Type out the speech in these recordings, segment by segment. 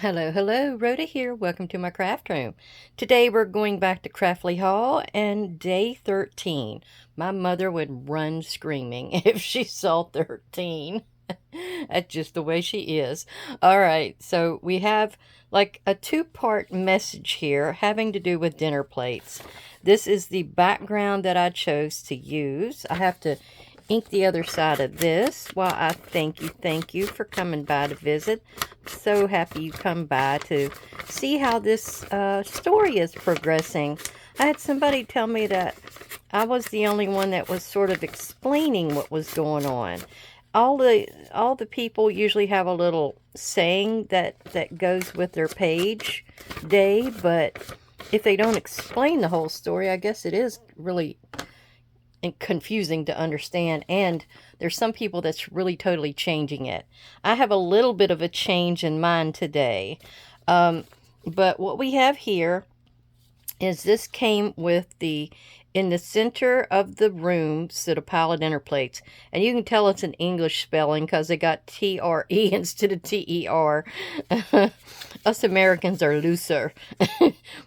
Hello, hello, Rhoda here. Welcome to my craft room. Today we're going back to Craftly Hall and day 13. My mother would run screaming if she saw 13. That's just the way she is. All right, so we have like a two-part message here having to do with dinner plates. This is the background that I chose to use. I have to ink the other side of this. While I thank you for coming by to visit. So happy you come by to see how this story is progressing. I had somebody tell me that I was the only one that was sort of explaining what was going on. All the people usually have a little saying that goes with their page day, but if they don't explain the whole story, I guess it is really confusing to understand, and there's some people that's really totally changing it. I have a little bit of a change in mind today, but what we have here is this came with in the center of the room stood a pile of dinner plates, and you can tell it's an English spelling because they got T-R-E instead of T-E-R. Us Americans are looser.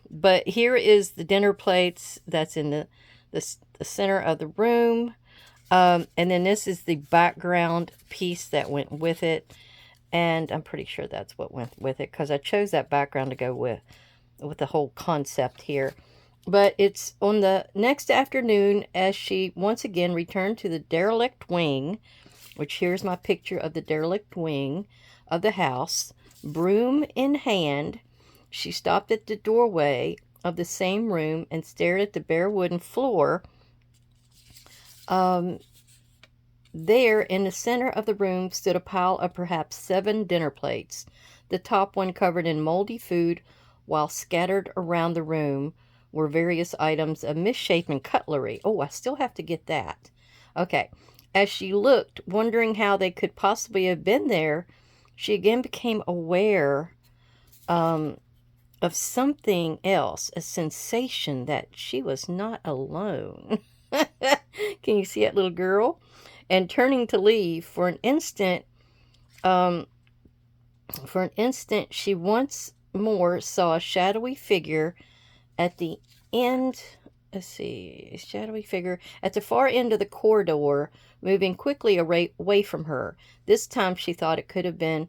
But here is the dinner plates that's in the center of the room. And then this is the background piece that went with it. And I'm pretty sure that's what went with it because I chose that background to go with the whole concept here. But it's on the next afternoon as she once again returned to the derelict wing, which here's my picture of the derelict wing of the house. Broom in hand, she stopped at the doorway of the same room and stared at the bare wooden floor. There, in the center of the room, stood a pile of perhaps 7 dinner plates, the top one covered in moldy food, while scattered around the room were various items of misshapen cutlery. Oh, I still have to get that. Okay. As she looked, wondering how they could possibly have been there, she again became aware of something else, a sensation that she was not alone. Can you see that, little girl? And turning to leave, um, for an instant, she once more saw a shadowy figure at the end. Let's see, a shadowy figure at the far end of the corridor, moving quickly away from her. This time, she thought it could have been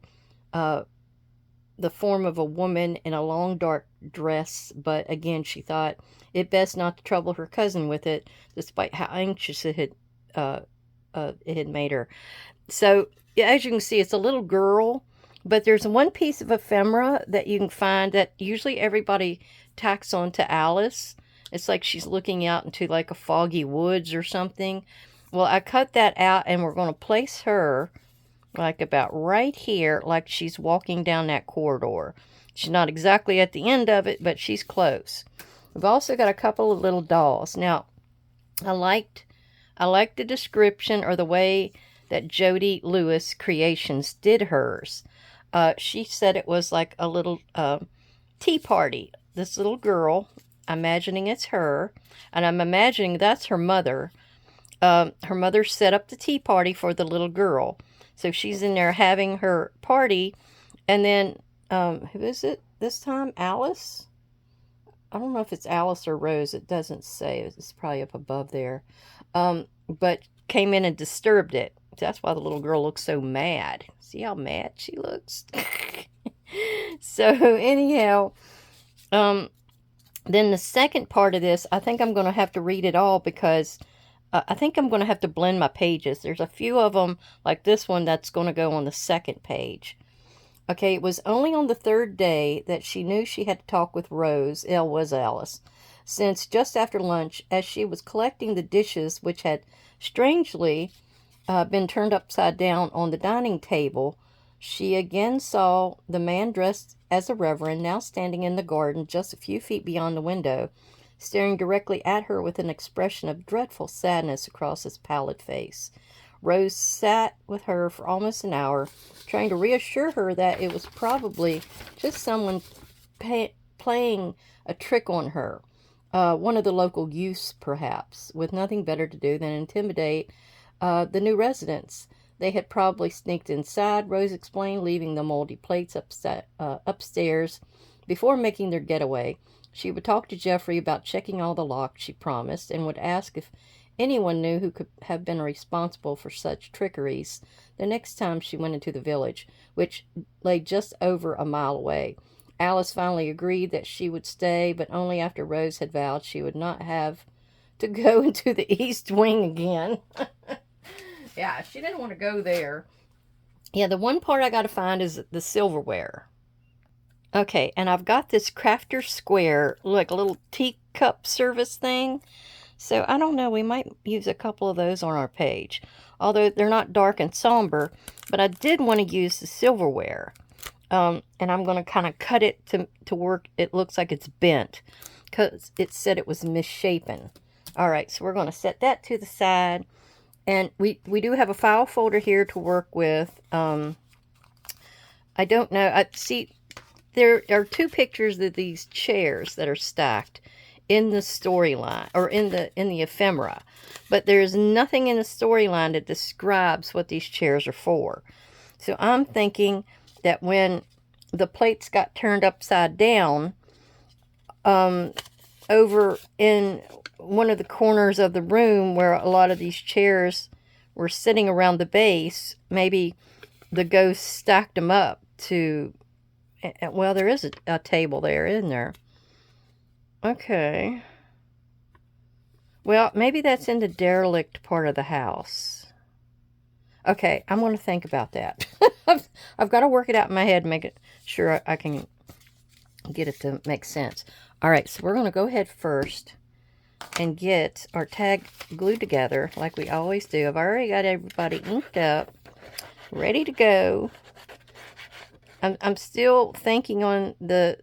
the form of a woman in a long dark dress, but again, she thought it best not to trouble her cousin with it, despite how anxious it had made her. So, yeah, as you can see, it's a little girl, but there's one piece of ephemera that you can find that usually everybody tacks onto Alice. It's like she's looking out into like a foggy woods or something. Well, I cut that out and we're going to place her like about right here, like she's walking down that corridor. She's not exactly at the end of it, but she's close. We've also got a couple of little dolls. Now, I liked the description or the way that Jody Lewis Creations did hers. She said it was like a little tea party. This little girl, I'm imagining it's her, and I'm imagining that's her mother. Her mother set up the tea party for the little girl. So she's in there having her party, and then, who is it this time? Alice? I don't know if it's Alice or Rose. It doesn't say. It's probably up above there. But came in and disturbed it. That's why the little girl looks so mad. See how mad she looks? So, anyhow, then the second part of this, I think I'm going to have to read it all because I think I'm going to have to blend my pages. There's a few of them, like this one, that's going to go on the second page. Okay, it was only on the third day that she knew she had to talk with Rose, it was Alice, since just after lunch, as she was collecting the dishes which had strangely been turned upside down on the dining table, she again saw the man dressed as a reverend, now standing in the garden just a few feet beyond the window, staring directly at her with an expression of dreadful sadness across his pallid face. Rose sat with her for almost an hour, trying to reassure her that it was probably just someone playing a trick on her. One of the local youths, perhaps, with nothing better to do than intimidate the new residents. They had probably sneaked inside, Rose explained, leaving the moldy plates upstairs before making their getaway. She would talk to Jeffrey about checking all the locks, she promised, and would ask if anyone knew who could have been responsible for such trickeries the next time she went into the village, which lay just over a mile away. Alice finally agreed that she would stay, but only after Rose had vowed she would not have to go into the East Wing again. Yeah, she didn't want to go there. Yeah, the one part I got to find is the silverware. Okay, and I've got this crafter square, like a little teacup service thing. So I don't know, we might use a couple of those on our page. Although they're not dark and somber, but I did want to use the silverware. And I'm going to kind of cut it to work. It looks like it's bent because it said it was misshapen. All right, so we're going to set that to the side. And we do have a file folder here to work with. I don't know. I see there are two pictures of these chairs that are stacked in the storyline or in the ephemera, but there's nothing in the storyline that describes what these chairs are for. So I'm thinking that when the plates got turned upside down, over in one of the corners of the room where a lot of these chairs were sitting around the base, maybe the ghost stacked them up to, well, there is a table there, isn't there? Okay. Well, maybe that's in the derelict part of the house. Okay, I'm going to think about that. I've got to work it out in my head and make it sure I can get it to make sense. All right, so we're going to go ahead first and get our tag glued together like we always do. I've already got everybody inked up, ready to go. I'm still thinking on the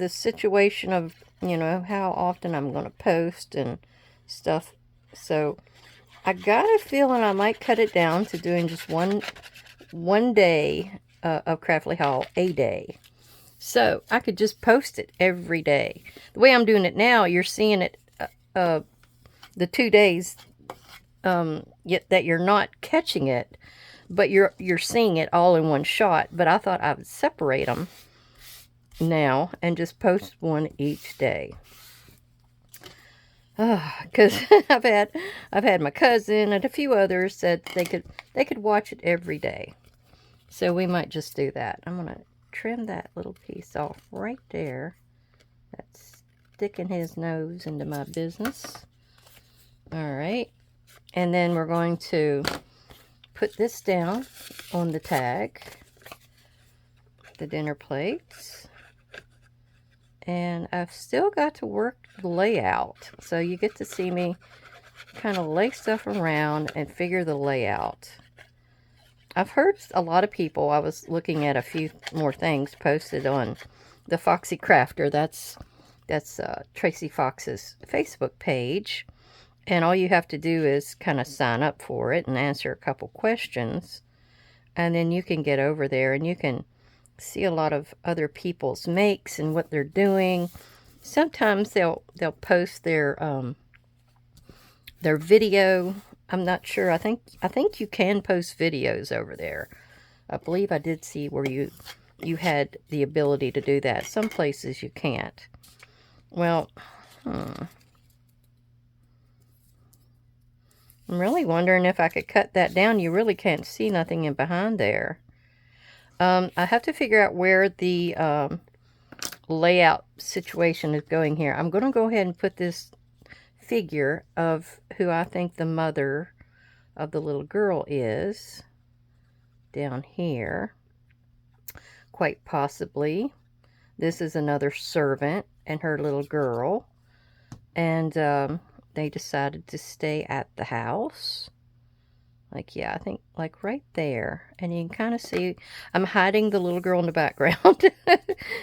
situation of, you know, how often I'm going to post and stuff. So I got a feeling I might cut it down to doing just one day of Craftly Haul a day. So I could just post it every day. The way I'm doing it now, you're seeing it the 2 days yet that you're not catching it, but you're seeing it all in one shot. But I thought I would separate them now and just post one each day. Because I've had my cousin and a few others said they could watch it every day. So we might just do that. I'm gonna trim that little piece off right there. That's sticking his nose into my business. All right, and then we're going to put this down on the tag, the dinner plates. And I've still got to work the layout. So you get to see me kind of lay stuff around and figure the layout. I've heard a lot of people, I was looking at a few more things posted on the Foxy Crafter. That's Tracy Fox's Facebook page. And all you have to do is kind of sign up for it and answer a couple questions. And then you can get over there and you can see a lot of other people's makes and what they're doing. Sometimes they'll post their video. I'm not sure. I think you can post videos over there. I believe I did see where you had the ability to do that. Some places you can't. Well, I'm really wondering if I could cut that down. You really can't see nothing in behind there. I have to figure out where the layout situation is going here. I'm going to go ahead and put this figure of who I think the mother of the little girl is down here. Quite possibly. This is another servant and her little girl. And they decided to stay at the house. Like, yeah, I think, like, right there. And you can kind of see, I'm hiding the little girl in the background.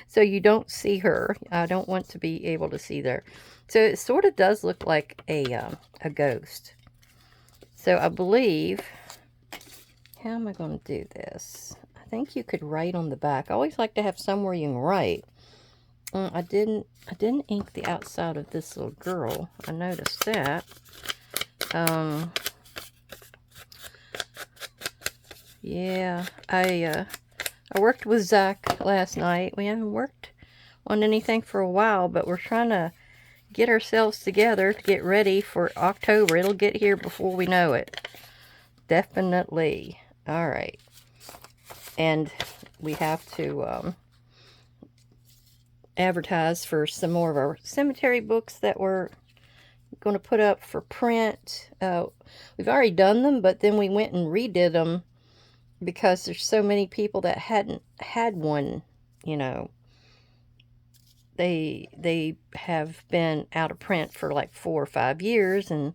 So you don't see her. I don't want to be able to see there. So it sort of does look like a ghost. So I believe, how am I going to do this? I think you could write on the back. I always like to have somewhere you can write. I didn't ink the outside of this little girl. I noticed that. Yeah, I worked with Zach last night. We haven't worked on anything for a while, but we're trying to get ourselves together to get ready for October. It'll get here before we know it. Definitely. All right. And we have to advertise for some more of our cemetery books that we're going to put up for print. We've already done them, but then we went and redid them because there's so many people that hadn't had one, you know. They have been out of print for like 4 or 5 years, and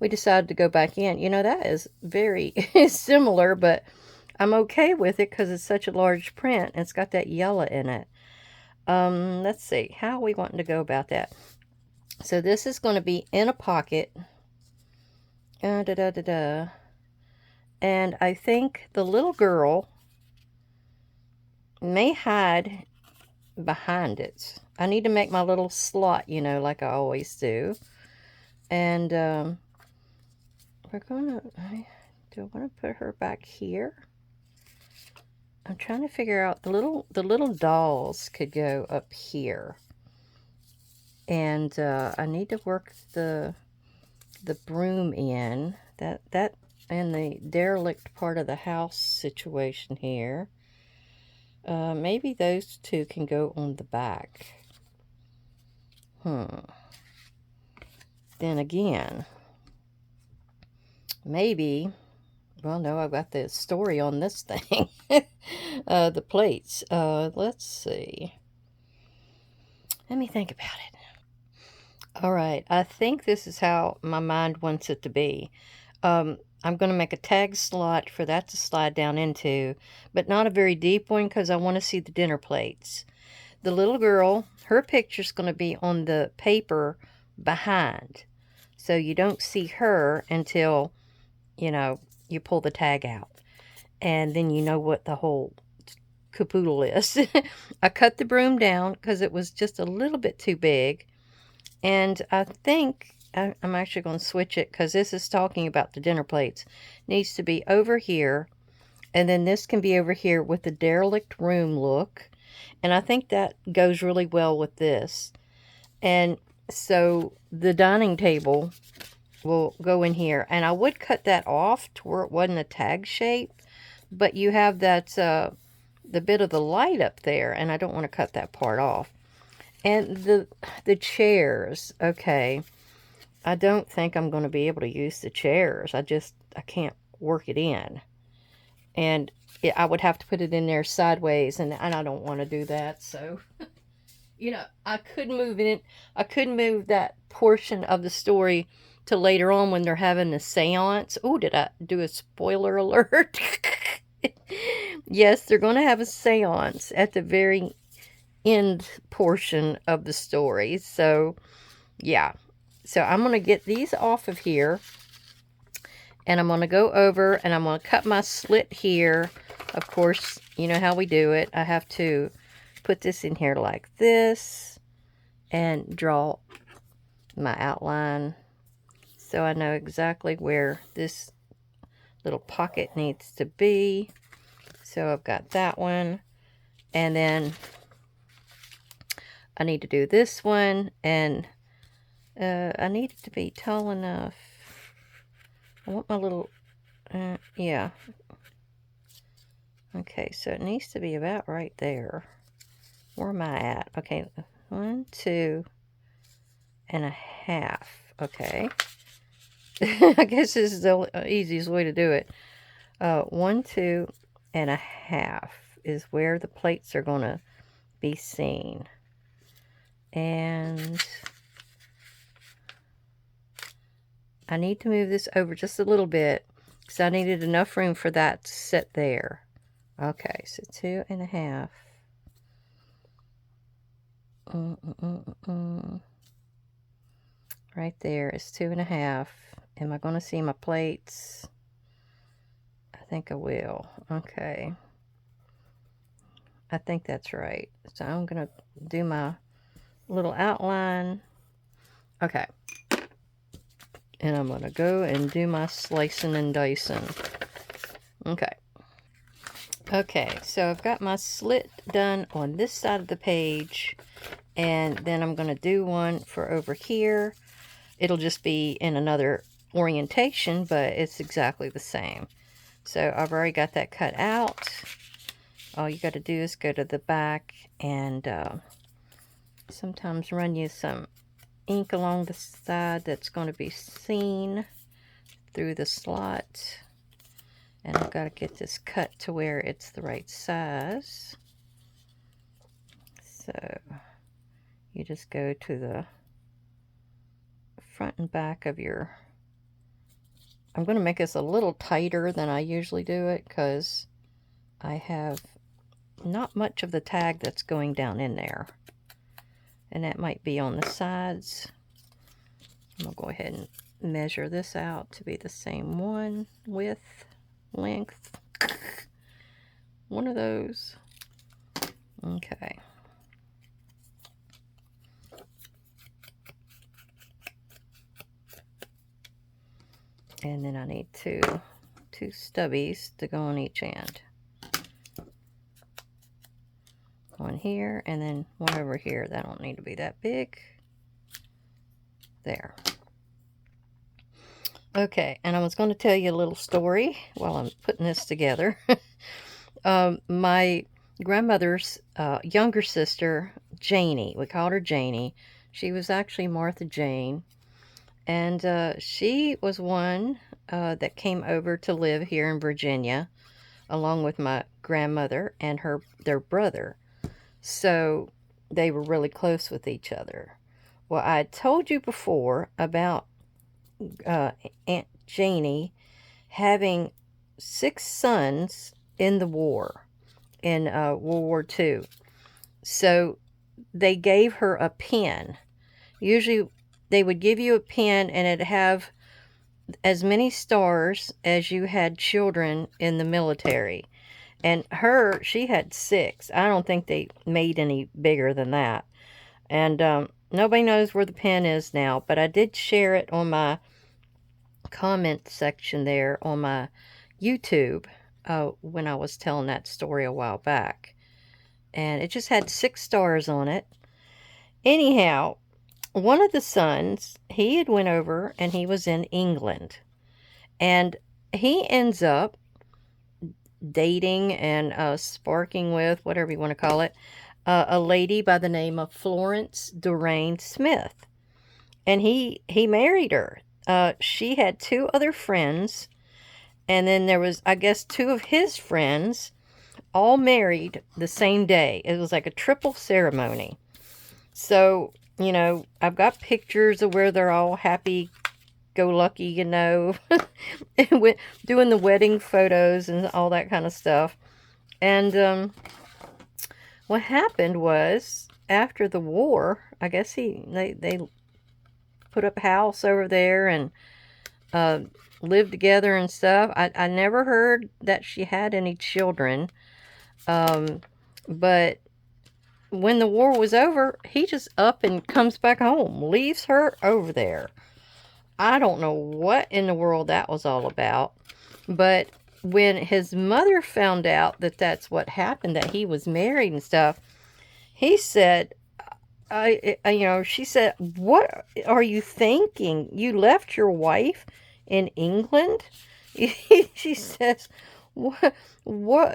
we decided to go back in. You know, that is very similar, but I'm okay with it because it's such a large print. And it's got that yellow in it. Let's see. How are we wanting to go about that? So this is going to be in a pocket. And I think the little girl may hide behind it. I need to make my little slot, you know, like I always do. And we're gonna, do I want to put her back here? I'm trying to figure out the little dolls could go up here. And I need to work the broom in. That and the derelict part of the house situation here. Maybe those two can go on the back. Then again, maybe, well, no, I've got the story on this thing. The plates. Let's see. Let me think about it. All right, I think this is how my mind wants it to be. I'm going to make a tag slot for that to slide down into, but not a very deep one because I want to see the dinner plates. The little girl, her picture's going to be on the paper behind. So you don't see her until, you know, you pull the tag out. And then you know what the whole capoodle is. I cut the broom down because it was just a little bit too big. And I think I'm actually going to switch it because this is talking about the dinner plates. Needs to be over here. And then this can be over here with the derelict room look. And I think that goes really well with this. And so the dining table will go in here. And I would cut that off to where it wasn't a tag shape. But you have that, the bit of the light up there. And I don't want to cut that part off. And the chairs, okay. I don't think I'm going to be able to use the chairs. I can't work it in. And I would have to put it in there sideways, and I don't want to do that. So, you know, I could move it in. I could move that portion of the story to later on when they're having a seance. Oh, did I do a spoiler alert? Yes, they're going to have a seance at the very end portion of the story. So, yeah. So I'm going to get these off of here. And I'm going to go over and I'm going to cut my slit here. Of course, you know how we do it. I have to put this in here like this and draw my outline so I know exactly where this little pocket needs to be. So I've got that one. And then I need to do this one. And I need it to be tall enough. I want my little, yeah. Okay, so it needs to be about right there. Where am I at? Okay, 1, 2 and a half. Okay. I guess this is the easiest way to do it. 1, 2 and a half is where the plates are going to be seen. And I need to move this over just a little bit because I needed enough room for that to sit there. Okay, so 2 and a half. Right there is 2 and a half. Am I going to see my plates? I think I will. Okay. I think that's right. So I'm going to do my little outline. Okay. And I'm going to go and do my slicing and dicing. Okay. Okay, so I've got my slit done on this side of the page, and then I'm going to do one for over here. It'll just be in another orientation, but it's exactly the same. So I've already got that cut out. All you got to do is go to the back and sometimes run you some ink along the side that's going to be seen through the slot. And I've got to get this cut to where it's the right size. So you just go to the front and back of your... I'm going to make this a little tighter than I usually do it because I have not much of the tag that's going down in there. And that might be on the sides. I'm going to go ahead and measure this out to be the same one, width, length. One of those. Okay. And then I need two stubbies to go on each end. One here, and then one over here. That don't need to be that big. There. Okay, and I was going to tell you a little story while I'm putting this together. My grandmother's younger sister, Janie, we called her Janie. She was actually Martha Jane. And she was one that came over to live here in Virginia, along with my grandmother and their brother. So they were really close with each other. Well, I told you before about Aunt Janie having 6 sons in the war, in World War II. So they gave her a pin. Usually they would give you a pin and it'd have as many stars as you had children in the military. And she had 6. I don't think they made any bigger than that. And nobody knows where the pin is now, but I did share it on my comment section there on my YouTube when I was telling that story a while back. And it just had 6 stars on it. Anyhow, one of the sons, he had went over and he was in England. And he ends up dating and sparking with, whatever you want to call it, a lady by the name of Florence Doraine Smith. And he married her. She had 2 other friends, and then there was, I guess, 2 of his friends, all married the same day. It was like a triple ceremony. So, you know, I've got pictures of where they're all happy-go-lucky, you know, doing the wedding photos and all that kind of stuff. And what happened was, after the war, I guess they put up a house over there and lived together and stuff. I never heard that she had any children. But when the war was over, he just up and comes back home, leaves her over there. I don't know what in the world that was all about. But when his mother found out that that's what happened, that he was married and stuff, he said, she said, "What are you thinking? You left your wife in England?" She says, "What?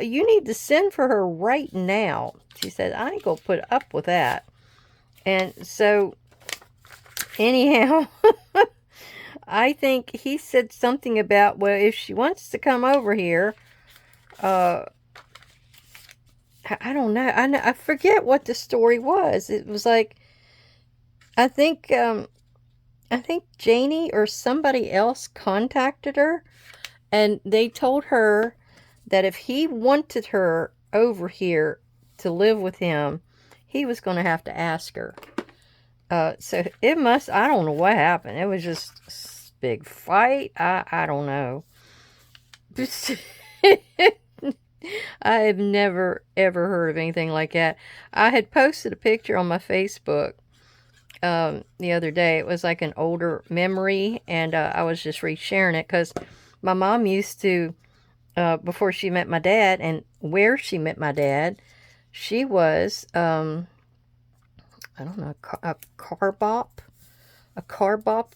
You need to send for her right now." She said, "I ain't gonna put up with that." And so, anyhow, I think he said something about, well, if she wants to come over here, I don't know. I forget what the story was. It was like, I think Janie or somebody else contacted her, and they told her that if he wanted her over here to live with him, he was going to have to ask her. So it must, I don't know what happened. It was just a big fight. I don't know. I have never, ever heard of anything like that. I had posted a picture on my Facebook the other day. It was like an older memory, and I was just resharing it because my mom used to before she met my dad, and where she met my dad, she was, I don't know, a car bop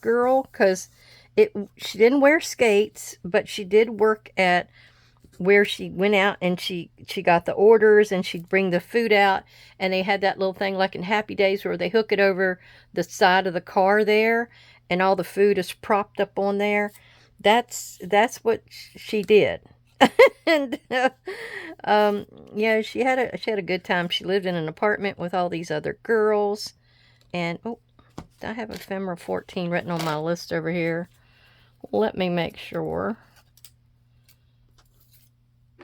girl, because she didn't wear skates, but she did work at where she went out, and she got the orders, and she'd bring the food out, and they had that little thing like in Happy Days where they hook it over the side of the car there, and all the food is propped up on there. That's what she did. And yeah, she had a good time. She lived in an apartment with all these other girls. And oh, I have ephemera 14 written on my list over here. Let me make sure.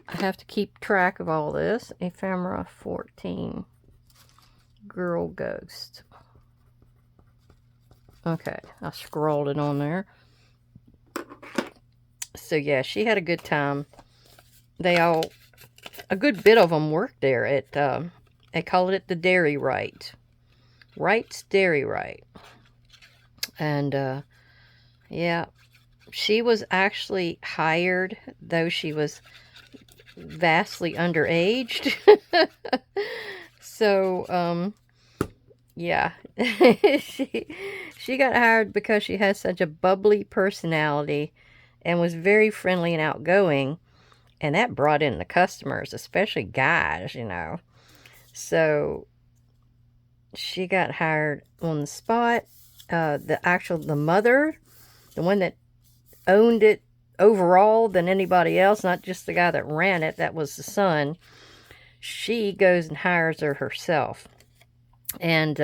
I have to keep track of all this. Ephemera 14 girl ghost. Okay, I scrawled it on there. So yeah, she had a good time. A good bit of them worked there at, they called it the Dairy Right. Wright's Dairy Right. And, yeah, she was actually hired, though she was vastly underaged. So, yeah, she got hired because she has such a bubbly personality and was very friendly and outgoing. And that brought in the customers, especially guys, you know. So she got hired on the spot. The mother, the one that owned it overall than anybody else, not just the guy that ran it, that was the son. She goes and hires her herself. And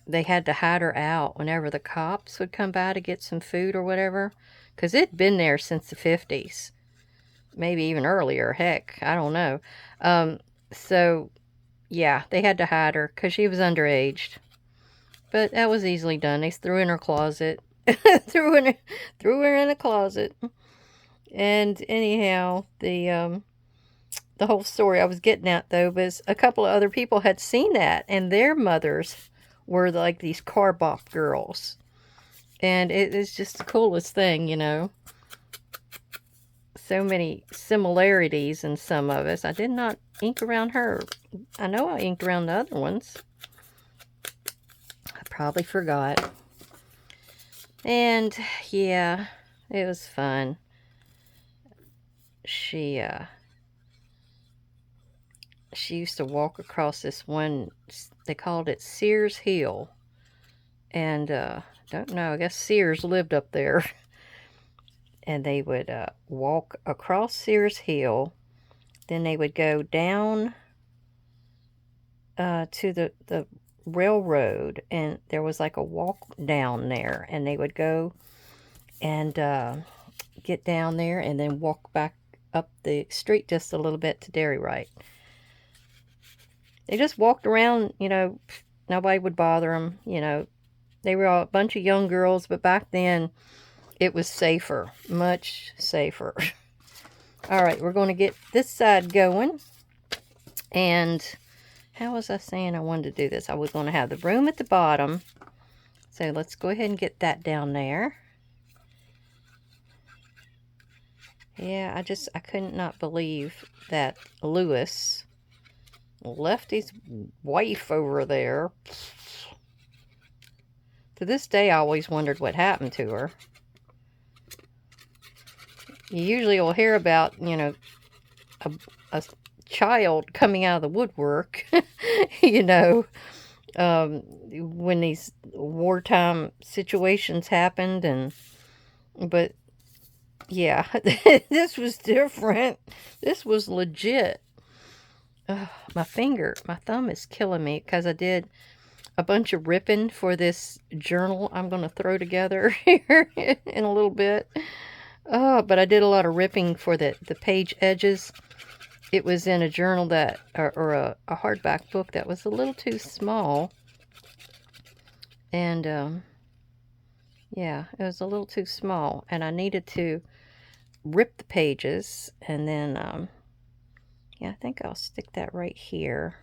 they had to hide her out whenever the cops would come by to get some food or whatever. Because it'd been there since the 50s. Maybe even earlier. Heck, I don't know. So, yeah, they had to hide her because she was underaged. But that was easily done. They threw her in her closet. threw her in a closet. And anyhow, the whole story I was getting at, though, was a couple of other people had seen that. And their mothers were like these car bop girls. And it is just the coolest thing, you know. So many similarities in some of us. I did not ink around her. I know I inked around the other ones. I probably forgot. And yeah, it was fun. She used to walk across this one, they called it Sears Hill. And don't know, I guess Sears lived up there. And they would walk across Sears Hill. Then they would go down to the railroad. And there was like a walk down there. And they would go and get down there and then walk back up the street just a little bit to Dairy Right. They just walked around, you know, nobody would bother them, you know. They were all a bunch of young girls, but back then it was safer, much safer. All right, we're going to get this side going. And how was I saying I wanted to do this? I was going to have the broom at the bottom. So let's go ahead and get that down there. Yeah, I couldn't not believe that Lewis left his wife over there. To this day, I always wondered what happened to her. You usually will hear about, you know, a child coming out of the woodwork, you know, when these wartime situations happened. But yeah, this was different. This was legit. My thumb is killing me because I did a bunch of ripping for this journal I'm going to throw together here in a little bit. But I did a lot of ripping for the page edges. It was in a journal that, or a hardback book that was a little too small. And, yeah, it was a little too small. And I needed to rip the pages. And then, yeah, I think I'll stick that right here.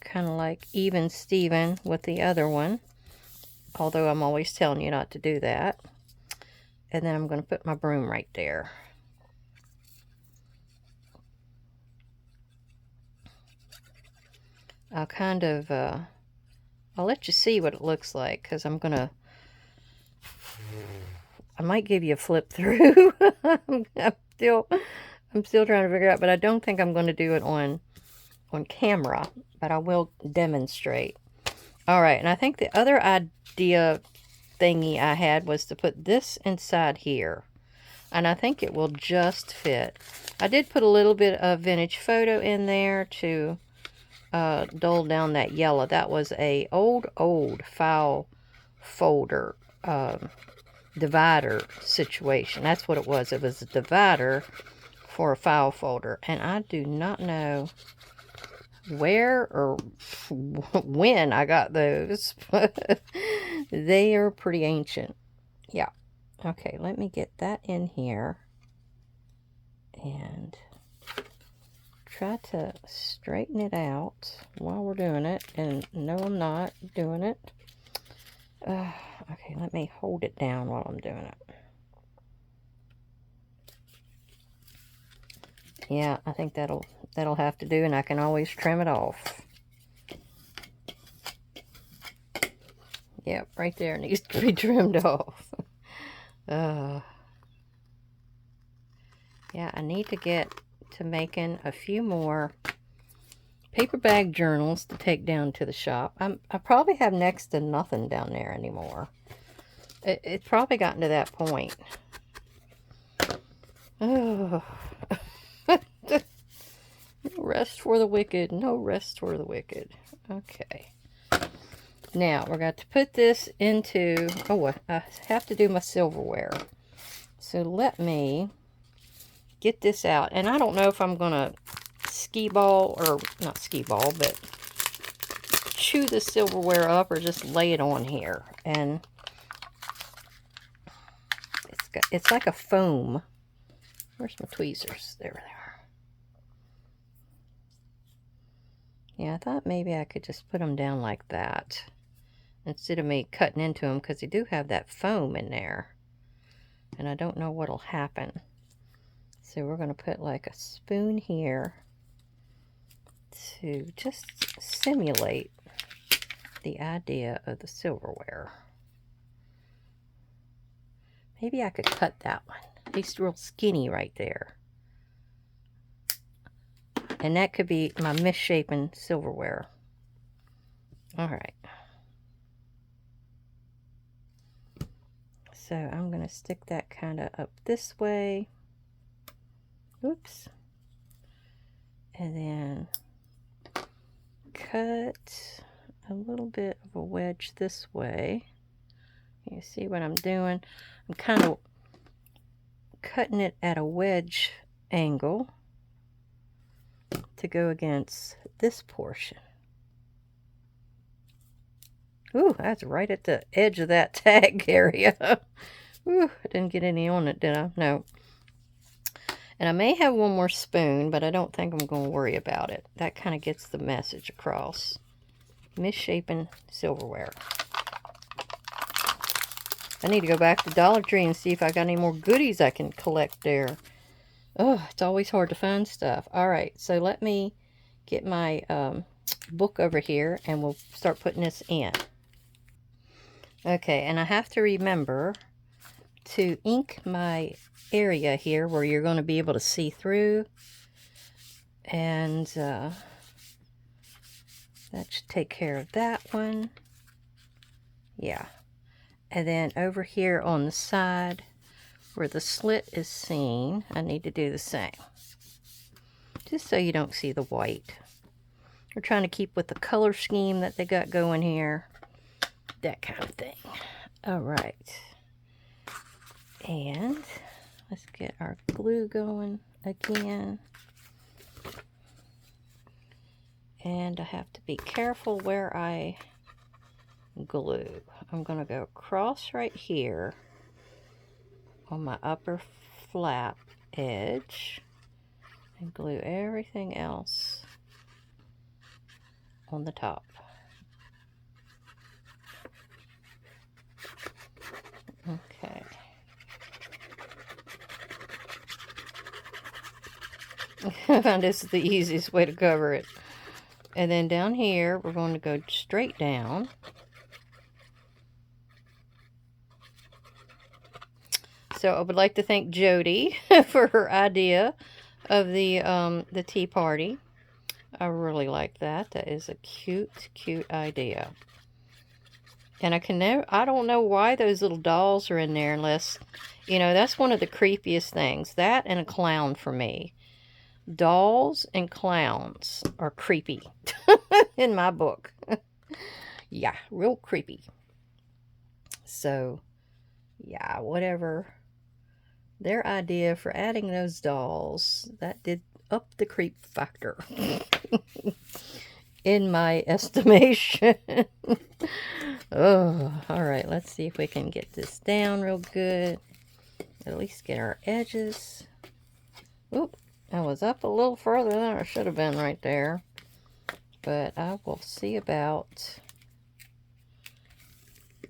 Kind of like even Steven with the other one. Although I'm always telling you not to do that. And then I'm going to put my broom right there. I'll kind of, I'll let you see what it looks like, because I might give you a flip through. I'm still trying to figure out, but I don't think I'm going to do it on camera, but I will demonstrate. All right, and I think the other idea thingy I had was to put this inside here, and I think it will just fit. I did put a little bit of vintage photo in there to dull down that yellow. That was a old file folder divider situation. That's what it was. It was a divider for a file folder, and I do not know where or when I got those, but they are pretty ancient. Yeah. Okay, let me get that in here and try to straighten it out while we're doing it. And no, I'm not doing it. Okay, let me hold it down while I'm doing it. Yeah, I think that'll have to do, and I can always trim it off. Yep, right there needs to be trimmed off. Yeah, I need to get to making a few more paper bag journals to take down to the shop. I probably have next to nothing down there anymore. It's probably gotten to that point. Oh. No rest for the wicked. No rest for the wicked. Okay. Now, we're going to put this into... Oh, I have to do my silverware. So let me get this out. And I don't know if I'm going to skee ball, or not skee ball, but chew the silverware up or just lay it on here. And it's like a foam. Where's my tweezers? There they are. Yeah, I thought maybe I could just put them down like that instead of me cutting into them, because they do have that foam in there. And I don't know what'll happen. So we're going to put like a spoon here to just simulate the idea of the silverware. Maybe I could cut that one. It's real skinny right there. And that could be my misshapen silverware. Alright. So I'm going to stick that kind of up this way. Oops. And then cut a little bit of a wedge this way. You see what I'm doing? I'm kind of cutting it at a wedge angle to go against this portion. Ooh, that's right at the edge of that tag area. Ooh, I didn't get any on it, did I? No. And I may have one more spoon, but I don't think I'm going to worry about it. That kind of gets the message across. Misshapen silverware. I need to go back to Dollar Tree and see if I got any more goodies I can collect there. Oh, it's always hard to find stuff. All right, so let me get my book over here, and we'll start putting this in. Okay, and I have to remember to ink my area here where you're going to be able to see through. And that should take care of that one. Yeah. And then over here on the side where the slit is seen, I need to do the same. Just so you don't see the white. We're trying to keep with the color scheme that they got going here. That kind of thing. All right. And let's get our glue going again. And I have to be careful where I glue. I'm going to go across right here on my upper flap edge and glue everything else on the top. Okay. I found this is the easiest way to cover it. And then down here, we're going to go straight down. So I would like to thank Jody for her idea of the tea party. I really like that. That is a cute, cute idea. And I don't know why those little dolls are in there unless, you know, that's one of the creepiest things. That and a clown for me. Dolls and clowns are creepy in my book. Yeah, real creepy. So, yeah, whatever their idea for adding those dolls, that did up the creep factor in my estimation. Oh, all right, let's see if we can get this down real good. At least get our edges. Oop, I was up a little further than I should have been right there. But I will see about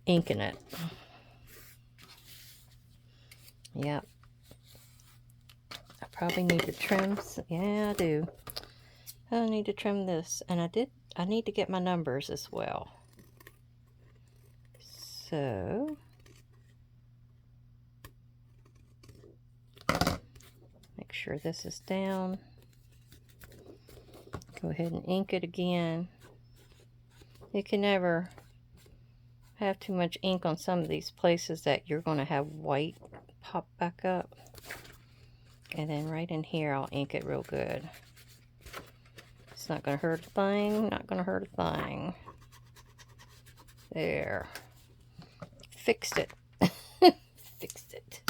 inking it. Yep. I probably need to trim. Yeah, I do. I need to trim this. And I need to get my numbers as well. So, make sure this is down. Go ahead and ink it again. You can never have too much ink on some of these places that you're going to have white pop back up. And then right in here, I'll ink it real good. It's not going to hurt a thing. Not going to hurt a thing. There. Fixed it. Fixed it.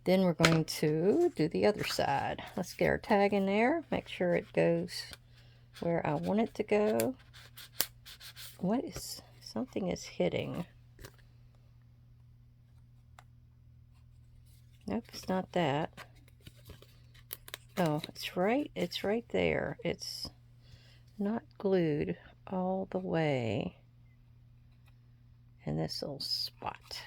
Then we're going to do the other side. Let's get our tag in there. Make sure it goes where I want it to go. Something is hitting. Nope, it's not that. Oh, it's right there. It's not glued all the way in this little spot.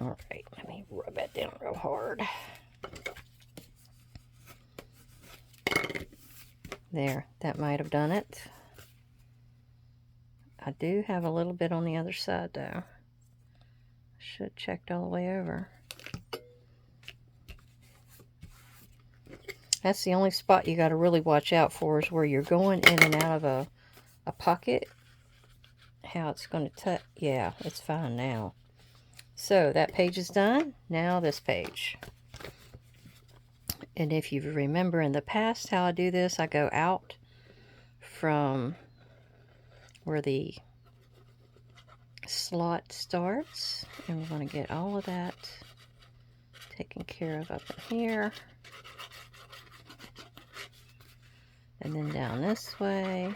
All right, let me rub that down real hard. There, that might have done it. I do have a little bit on the other side though. Should have checked all the way over. That's the only spot you got to really watch out for, is where you're going in and out of a pocket. How it's going to touch. Yeah, it's fine now. So that page is done. Now this page. And if you remember in the past how I do this, I go out from where the slot starts. And we're going to get all of that taken care of up in here. And then down this way.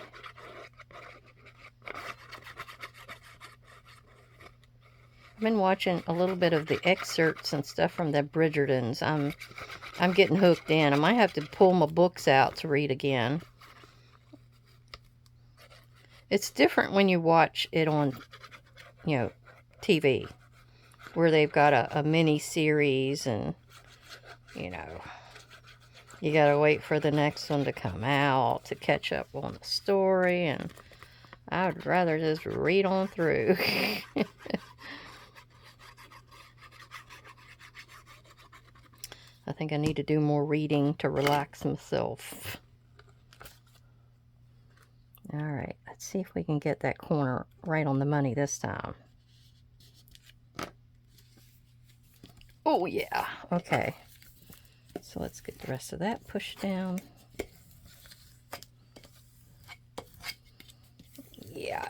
I've been watching a little bit of the excerpts and stuff from the Bridgertons. I'm getting hooked in. I might have to pull my books out to read again. It's different when you watch it on, you know, TV, where they've got a mini series and, you know, you gotta wait for the next one to come out to catch up on the story, and I'd rather just read on through. I think I need to do more reading to relax myself. Alright, let's see if we can get that corner right on the money this time. Oh yeah, okay. So let's get the rest of that pushed down. Yeah.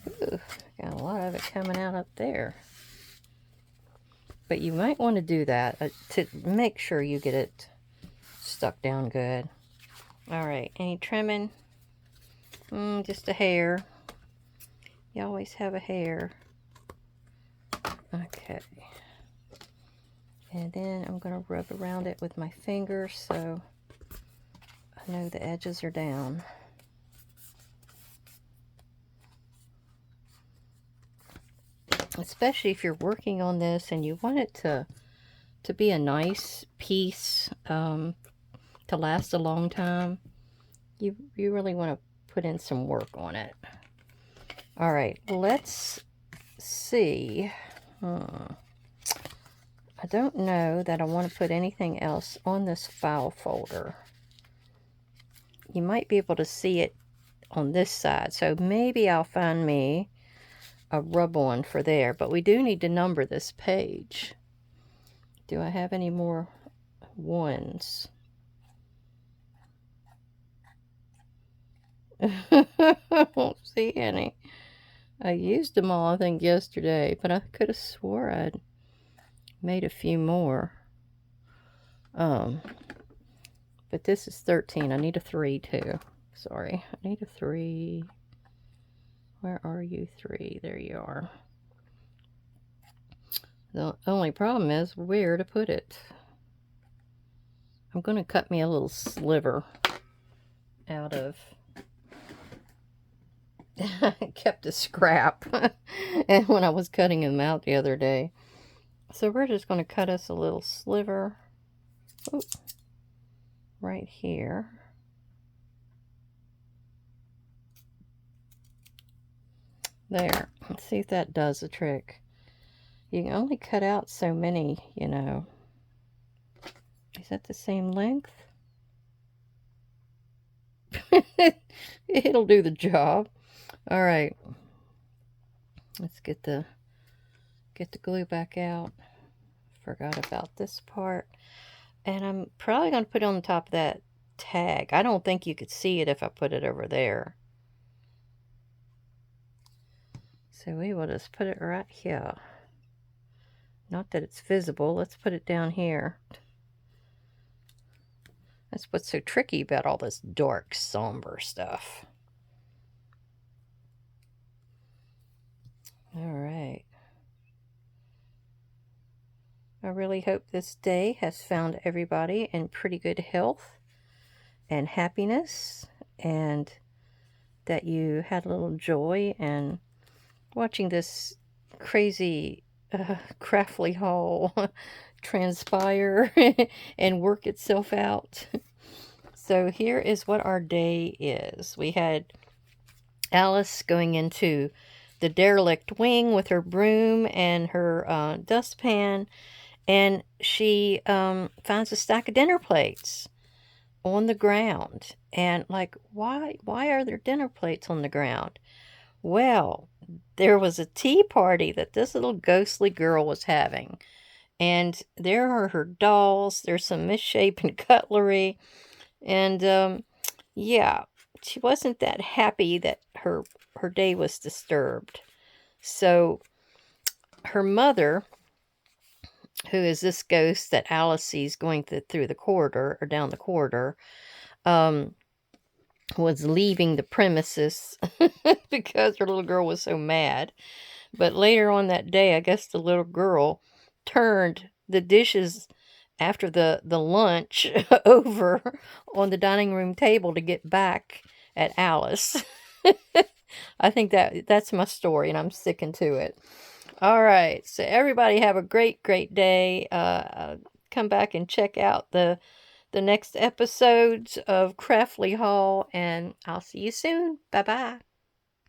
Ooh, got a lot of it coming out up there. But you might want to do that to make sure you get it stuck down good. Alright, any trimming? Just a hair. You always have a hair. Okay. And then I'm going to rub around it with my fingers so I know the edges are down. Especially if you're working on this and you want it to to be a nice piece, to last a long time, you really want to put in some work on it. All right, let's see. I don't know that I want to put anything else on this file folder. You might be able to see it on this side, so maybe I'll find me a rub-on for there, but we do need to number this page. Do I have any more ones? I don't see any. I used them all, I think, yesterday, but I could have swore I'd made a few more. But this is 13. I need a 3 too. Sorry, I need a 3. Where are you, 3? There you are. The only problem is where to put it. I'm going to cut me a little sliver out of... I kept a scrap and when I was cutting them out the other day. So we're just going to cut us a little sliver. Ooh, right here. There. Let's see if that does the trick. You can only cut out so many, you know. Is that the same length? It'll do the job. All right. Let's get the glue back out. Forgot about this part. And I'm probably going to put it on the top of that tag. I don't think you could see it if I put it over there. So we will just put it right here. Not that it's visible. Let's put it down here. That's what's so tricky about all this dark, somber stuff. All right. I really hope this day has found everybody in pretty good health and happiness, and that you had a little joy in watching this crazy Craftly haul transpire and work itself out. So here is what our day is. We had Alice going into the derelict wing with her broom and her dustpan, and she finds a stack of dinner plates on the ground. And like, why are there dinner plates on the ground? Well, there was a tea party that this little ghostly girl was having. And there are her dolls. There's some misshapen cutlery. And yeah, she wasn't that happy that her day was disturbed. So her mother, who is this ghost that Alice sees going through the corridor or down the corridor, was leaving the premises because her little girl was so mad. But later on that day, I guess the little girl turned the dishes after the lunch over on the dining room table to get back at Alice. I think that's my story, and I'm sticking to it. All right, so everybody have a great day. Come back and check out the next episodes of Craftly Haul, and I'll see you soon. Bye-bye.